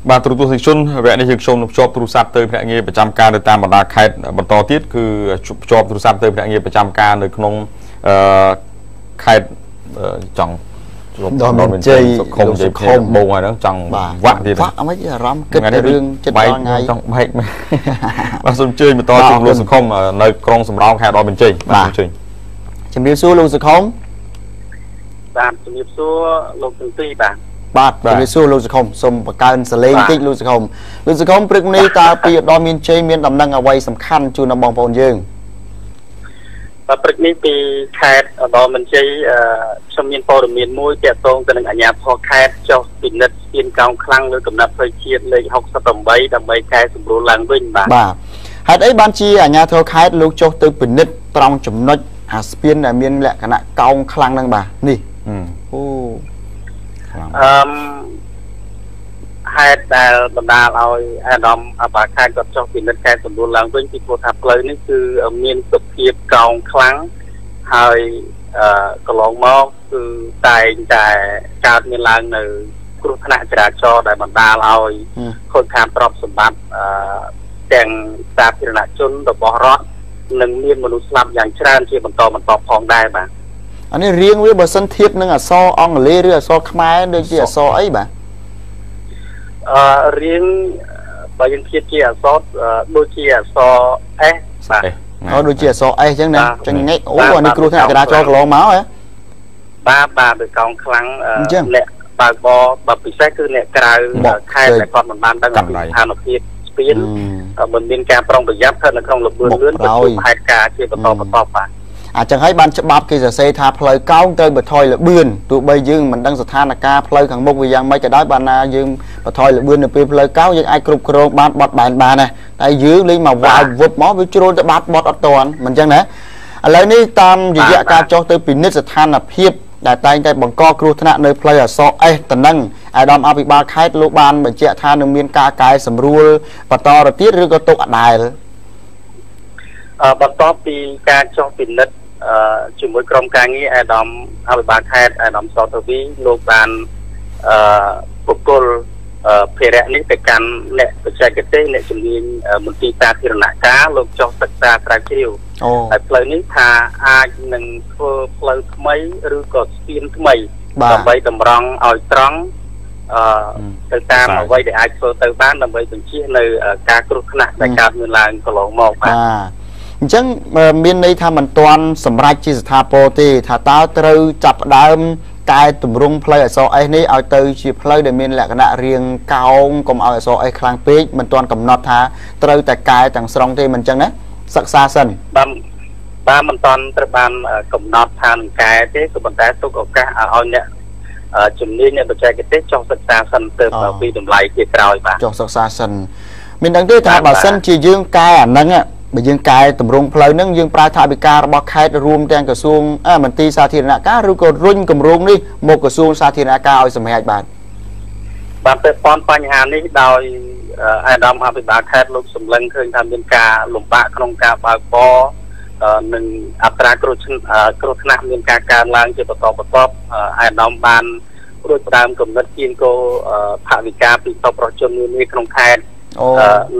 បាទទូរទស្សនិកជនវគ្គនេះយើងខ្ញុំភ្ជាប់ទូរស័ព្ទទៅភ្នាក់ងារប្រចាំការនៅតាមបណ្ដាខេត្តបន្តទៀតគឺភ្ជាប់ទូរស័ព្ទទៅភ្នាក់ងារប្រចាំការនៅក្នុងខេត្តចង់ដល់មានជ័យសុខុមជ័យខ្ញុំបងហើយហ្នឹងចង់វាក់ទៀតវាក់អីអារម្មណ៍គិតរឿងចិត្តដល់ថ្ងៃចង់បែកបាទសូមអញ្ជើញបន្តជួបលោកសុខុមនៅក្រុងសំរោងខេត្តដល់មានជ័យបាទអញ្ជើញជំរាបសួរលោកសុខុមបាទជំរាបសួរលោកទាំងពីរបាទជំរាបសួរលោកសុខុមសូមបង្កើនសលេងតិចលោកសុខុមព្រឹកនេះតើពីឧត្តមមានជ័យមានដំណឹងអ្វីសំខាន់ជូនដល់បងប្អូនយើងបាទព្រឹកនេះពីខេត្តឧត្តមមានជ័យខ្ញុំមានព័ត៌មានមួយទាក់ទងទៅនឹងអាជ្ញាធរខេត្តចុះពិនិត្យស្ពានកោងខ្លាំងលើកំណត់ផ្លូវជាតិលេខ68ដើម្បីកែសម្រួលឡើងវិញបាទហេតុអីបានជាអាជ្ញាធរខេត្តលោកចុះទៅពិនិត្យត្រង់ចំណុចអាស្ពានដែលមានលក្ខណៈកោងខ្លាំងហ្នឹងបាទនេះអូហេតុដែលបណ្ដាលឲ្យអាដាមអបាខេត្តគាត់ចុះពិនិត្យកែសម្រួលឡើងវិញពីព្រោះថាផ្លូវនេះគឺមានសុខភាពកោងខ្លាំងហើយកន្លងមកគឺតែងតែកើតមានឡើងនៅគ្រោះថ្នាក់ចរាចរណ៍ដែលបណ្ដាលឲ្យខូចខាតទ្រព្យសម្បត្តិទាំងសាធារណជនរបស់រដ្ឋនិងមានមនុស្សស្លាប់យ៉ាងច្រើនជាបន្តផងដែរបាទអានេះរៀងវាបើសិនធៀបនឹងអក្សរអង់គ្លេសឬអក្សរខ្មែរដូចជាអក្សរអីបាទរៀងបើយើងធៀបជាអក្សរដូចជាអក្សរ S បាទដូចជាអក្សរ S អញ្ចឹងណាចឹងញ៉េអូអានេះគ្រោះថ្នាក់ចរាចរណ៍កន្លងមកហ៎បាទទៅកោងខ្លាំងអ្នកបើកបពិសេសគឺអ្នកក្រៅខេត្តដែលគាត់មិនបានដឹងពីស្ថានភាពស្ពានមិនមានការប្រុងប្រយ័ត្នស្ថិតនៅក្នុងល្បឿនលឿនទៅហេតុការណ៍ជាបន្តបាទអញ្ចឹងហើយបានច្បាប់គេសរសេរថាផ្លូវកោងត្រូវបន្ថយល្បឿនទោះបីយើងមិនដឹងស្ថានភាពផ្លូវខាងមុខវាយ៉ាងម៉េចក៏ដោយបានណាយើងបន្ថយល្បឿននៅពេលផ្លូវកោងយើងអាចគ្រប់គ្រងបានបត់បែនបានណាតែយើងលេងមកវាយវឹបមកវាជ្រុលទៅបាត់បត់អត់តាន់មិនអញ្ចឹងណាឥឡូវនេះតាមរយៈការចុះទៅពិនិត្យស្ថានភាពដែលតែងតែបង្កគ្រោះថ្នាក់នៅផ្លូវអសអេសតំណឹងអាដាមអភិបាលខេត្តលោកបានបញ្ជាក់ថានឹងមានការកែសម្រួលបន្តទៅទៀតឬក៏ទុកអដែលបន្ទាប់ពីការចុះពិនិត្យជាមួយក្រុមការងារអាដាមអភិបាលខេត្តអាដាមសតវីលោកបានបុគ្គលភារៈនេះទៅកាន់អ្នកបច្ចេកទេសអ្នកជំនាញមន្ទីរសាធារណការលោកចុះសិក្សាស្រាវជ្រាវហើយផ្លូវនេះថាអាចនឹងធ្វើផ្លូវថ្មីឬក៏ស្ពានថ្មីដើម្បីតម្រង់ឲ្យត្រង់ទៅតាមអ្វីដែលអាចធ្វើទៅបានដើម្បីបញ្ជៀសនៅការគ្រោះថ្នាក់ដែលកើតមានឡើងកន្លងមកបាទអញ្ចឹងមានន័យថាមិនទាន់សម្រេចជាស្ថាពរទេថាតើត្រូវចាប់ផ្ដើមកែតម្រង់ផ្លូវអក្សរ S នេះឲ្យទៅជាផ្លូវដែលមានលក្ខណៈរាងកោងកុំឲ្យអក្សរ S ខ្លាំងពេកមិនទាន់កំណត់ថាត្រូវតែកែទាំងស្រុងទេមិនអញ្ចឹងណាសិក្សាសិនបាទមិនទាន់ត្រូវបានកំណត់ថានឹងកែទេក៏ប៉ុន្តែទុកឱកាសឲ្យអ្នកជំនាញអ្នកបច្ចេកទេសចុះសិក្សាសិនទៅពីតម្លៃជាក្រោយបាទចុះសិក្សាសិនមានដឹងទេថាបើសិនជាយើងកែអាហ្នឹងបើយើងកែតម្រង់ផ្លូវហ្នឹងយើងប្រើថវិការបស់ខេត្តរួមទាំងក្រសួងមន្ទីរសាធារណការឬក៏រុញគម្រោងនេះមកក្រសួងសាធារណការឲ្យសម្រេចបាទពាក់ព័ន្ធបញ្ហានេះដោយអាដាមអភិបាលខេត្តលោកសម្លឹងឃើញថាមានការលំបាកក្នុងការបើកបរនិងអត្រាគ្រោះថ្នាក់មានការកើនឡើងជាបន្តអាដាមបានរួចផ្ដើមគំនិតគៀនកោថវិកាពីសប្បុរសជននានាក្នុងខេត្ត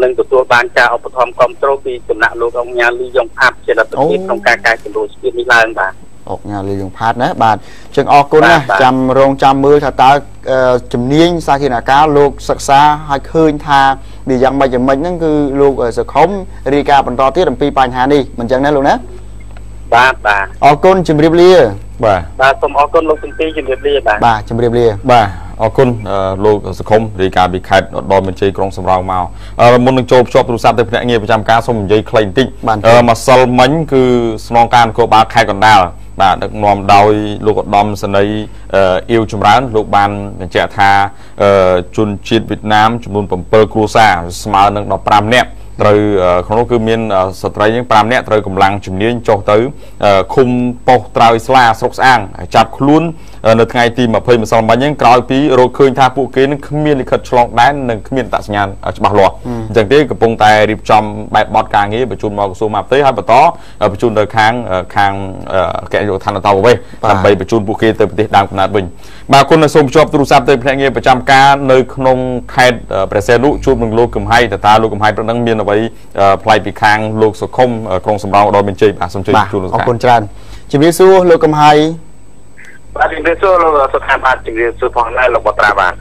នឹងទទួលបានការឧបត្ថម្ភគ្រប់គ្រងពីសំណាក់លោកអង្គការលីយ៉ុងផាត់ជារដ្ឋាភិបាលក្នុងការកែសម្រួលស្ពាននេះឡើងបាទអង្គការលីយ៉ុងផាត់ណាបាទចឹងអរគុណណាចាំមើលថាតើជំនាញសាធារណការលោកសិក្សាឲ្យឃើញថាវាយ៉ាងម៉េចហ្នឹងគឺលោកសុខុមរាយការណ៍បន្តទៀតអំពីបញ្ហានេះមិនចឹងណាលោកណាបាទអរគុណជម្រាបលាបាទសូមអរគុណលោកទាំងពីរជម្រាបលាបាទជម្រាបលាបាទអរគុណលោកសុខុមរាយការណ៍ពីខេត្តឧត្តរមានជ័យក្រុងសំរោងមកមុននឹងចូលភ្ជាប់ទូរស័ព្ទទៅភ្នាក់ងារប្រចាំការសូមនិយាយខ្លីបន្តិចម្សិលមិញគឺស្នងការនគរបាលខេត្តកណ្ដាលបាទដឹកនាំដោយលោកឧត្តមសេនីយ៍អ៊ីវចម្រើនលោកបានបញ្ជាក់ថាជនជាតិវៀតណាមចំនួន7គ្រួសារស្មើនឹង15នាក់ត្រូវក្នុងនោះគឺមានស្ត្រី5នាក់ត្រូវកម្លាំងជំនាញចុះទៅឃុំប៉ុស្តិ៍ត្រើយស្លាស្រុកស្អាងចាប់ខ្លួន នៅថ្ងៃទី20ម្សិលមិញហ្នឹងក្រោយពីរកឃើញថាពួកគេនឹងគ្មានលិខិតឆ្លងដែននិងគ្មានអត្តសញ្ញាណច្បាស់លាស់អញ្ចឹងទេកំពុងតែរៀបចំបែបបទការងារបញ្ជូនមកក្រសួងមហាផ្ទៃហើយបន្តបញ្ជូនទៅខាងគណៈយុវឋានអន្តរប្រវេសដើម្បីបញ្ជូនពួកគេទៅប្រទេសដើមកំណើតវិញបាទគុណសូមភ្ជាប់ទូរស័ព្ទទៅភ្នាក់ងារប្រចាំការនៅក្នុងខេត្តព្រះសីហនុជួបនឹងលោកកំហៃតើលោកកំហៃប្រដឹងមានអ្វីផ្លាយពីខាងលោកសុខុមក្រុងសំរោងឧត្តរមានជ័យបាទសូមជួយជួបលោកអរគុណច្រើនជំរាបសួរលោកកំហៃបាទជំរាបសួរលោកសុខាបាទជំរាបសួរផងដែរលោកបត្រាបាទ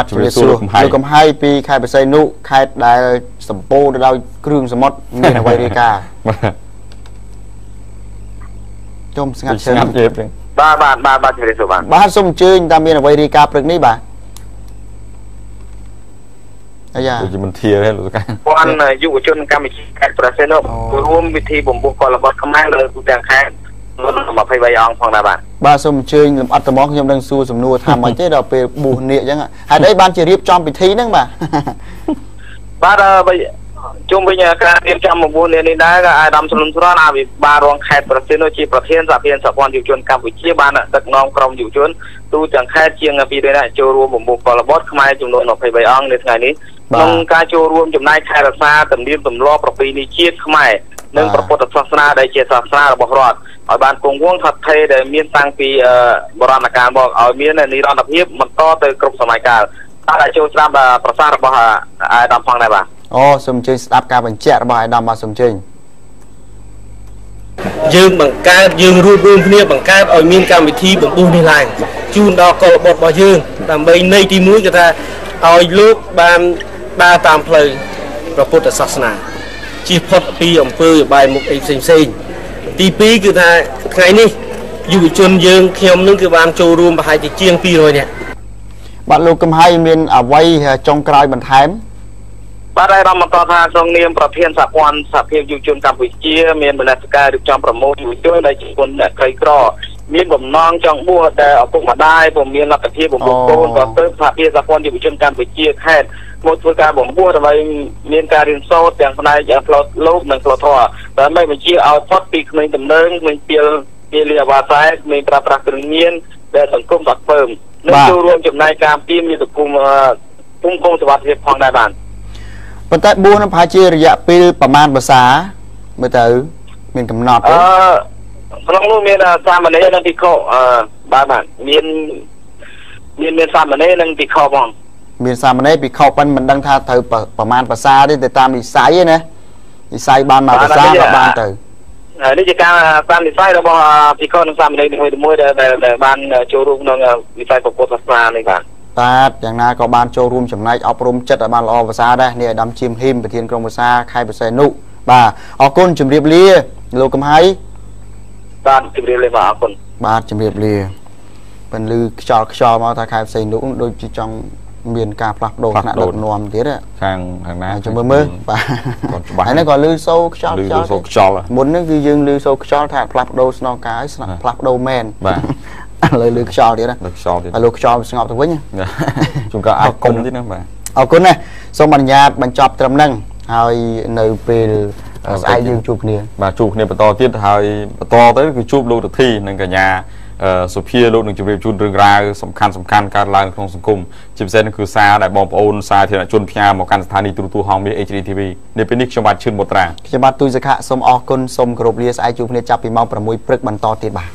ជំរាបសួរលោកកំហៃពីខេត្តព្រះសីហនុខេត្តដែលសម្បូរទៅដោយគ្រឿងសមុទ្រមានអ្វីរាយការណ៍ចុំស្ងាត់ជើងបាទជំរាបសួរបាទសូមអញ្ជើញតើមានអ្វីរាយការណ៍ព្រឹកនេះបាទអាយ៉ាដូចមិនធាទេលោកសុខាព័ន្ធយុវជនកម្ពុជាខេត្តព្រះសីហនុរួមវិធីបំពុះកលបត់ខ្មែរលើទូទាំងខេត្តនោះ23អង្គផងដែរបាទសូមអញ្ជើញលំអិតត្មងខ្ញុំនឹងសួរសំណួរថាមិនទេដល់ពេលប៊ូសនៀកអញ្ចឹងហេតុអីបានជារៀបចំពិធីហ្នឹងបាទជុំវិញការរៀបចំប៊ូសនៀកនេះដែរក៏អាយដាមសលុនស្រនអភិបាលរងខេត្តព្រះសីហនុជាប្រធានសហព័ន្ធយុវជនកម្ពុជាបានដឹកនាំក្រុមយុវជនទូទាំងខេត្តជាង200នាក់ចូលរួមបំពុះកលបត់ខ្មែរចំនួន23អង្គនៅថ្ងៃនេះក្នុងការចូលរួមចំណាយខែរក្សាទំនៀមទម្លាប់ប្រពៃណីជាតិខ្មែរនិងព្រះពុទ្ធសាសនាដែលជាសាសនារបស់រដ្ឋឲ្យបានគង់វង្សថិតថេរដែលមានតាំងពីបុរាណកាលមកឲ្យមាននិរន្តរភាពបន្តទៅគ្រប់សម័យកាលតែចូលស្ដាប់ប្រសាសន៍របស់អាយដាមផងដែរបាទអូសូមអញ្ជើញស្ដាប់ការបញ្ជាក់របស់អាយដាមបាទសូមអញ្ជើញយើងបង្កើតយើងរួបរวมគ្នាបង្កើតឲ្យមានកម្មវិធីបំពុះនេះឡើងជូនដល់កុលបុត្ររបស់យើងដើម្បីន័យទី1គឺថាឲ្យលោកបានដើរតាមផ្លូវព្រះពុទ្ធសាសនាជៀសផុតពីអំពើបាយមុខអីផ្សេងទី2គឺថាថ្ងៃនេះយុវជនយើងខ្ញុំនឹងគឺបានចូលរួមប្រហែលជាង200នាក់បាទលោកកំហៃមានអ្វីចុងក្រោយបន្ថែមបាទអាយដាមបន្តថាក្នុងនាមប្រធានសហព័ន្ធសហភាពយុវជនកម្ពុជាមានមនសិការរៀបចំប្រមូលយុវជនដែលជាជនអ្នកក្រីក្រមានបំណងចង់បួសតែឪពុកម្ដាយពុំមានលទ្ធភាពបំពុះកូនក៏ទៅសហភាពសហព័ន្ធយុវជនកម្ពុជាខេត្តមកធ្វើការបំពុះដើម្បីមានការរៀនសូត្រទាំងផ្នែកផ្លូវលោកនិងផ្លូវធម៌ដើម្បីបញ្ជាឲ្យផុតពីក្មេងដំណើរក្មេងពីលាអាវ៉ាសែក្មេងប្រើប្រាស់គ្រឿងញៀនដែលសង្គមបាត់ពើមនិងចូលរួមចំណាយការពីមាតុភូមិភូមិសុវត្ថិភាពផងដែរបាទប៉ុន្តែបួសនឹងប្រហែលជារយៈពេលប្រមាណភាសាមើលទៅមានកំណត់ទេក្នុងនោះមានសាមណេរនិងភិក្ខុបាទមានសាមណេរនិងភិក្ខុផងមានសាមណេរភិក្ខុប៉ុន្តែមិនដឹងថាត្រូវប្រមាណភាសាទេទៅតាមនិស័យណានិស័យបានមកភាសាក៏បានទៅនេះជាការតាមនិស័យរបស់ភិក្ខុនិងសាមណេរមួយដែលបានចូលរួមក្នុងវិស័យពុទ្ធសាសនានេះបាទបាទយ៉ាងណាក៏បានចូលរួមចំណែកអប់រំចិត្តឲ្យបានល្អភាសាដែរនេះអាដាមឈៀមហ៊ីមប្រធានក្រុមភាសាខេត្តព្រះសីហនុបាទអរគុណជម្រាបលាលោកកំហៃបាទជម្រាបលាបាទអរគុណបាទជម្រាបលាពេលឮខ្យល់មកថាខេត្តព្រះសីហនុដូចជាចង់មានការផ្លាស់ប្ដូរថ្នាក់ដឹកនាំទៀតខាងណាចាំមើលបាទហើយនេះក៏ឮសូរខ្យល់មុនហ្នឹងគឺយើងឮសូរខ្យល់ថាផ្លាស់ប្ដូរស្នងការឲ្យផ្លាស់ប្ដូរមែនបាទឥឡូវលើខ្យល់ទៀតណាហើយលោកខ្យល់ស្ងប់ទៅវិញជួនកាលអាចគុំទៀតណាបាទអរគុណណាសូមអនុញ្ញាតបញ្ចប់ត្រឹមហ្នឹងហើយនៅពេលស្អែកយើងជួបគ្នាបាទជួបគ្នាបន្តទៀតហើយបន្តទៅគឺជួបលោករទ្ធីនិងកញ្ញាសុភាលោកនឹងជម្រាបជូនរឿងរ៉ាវសំខាន់កើតឡើងក្នុងសង្គមជាពិសេសគឺសារដែលបងប្អូនសាធារណជនផ្ញើមកកាន់ស្ថានីយ៍ទូរទស្សន៍ហងមាស HD TV នេះពេលនេះខ្ញុំបាទឈឿនបុត្រាខ្ញុំបាទទូចសខៈសូមអរគុណសូមគោរពលាស្អែកជួបគ្នាចាប់ពីម៉ោង6ព្រឹកបន្តទៀតបាទ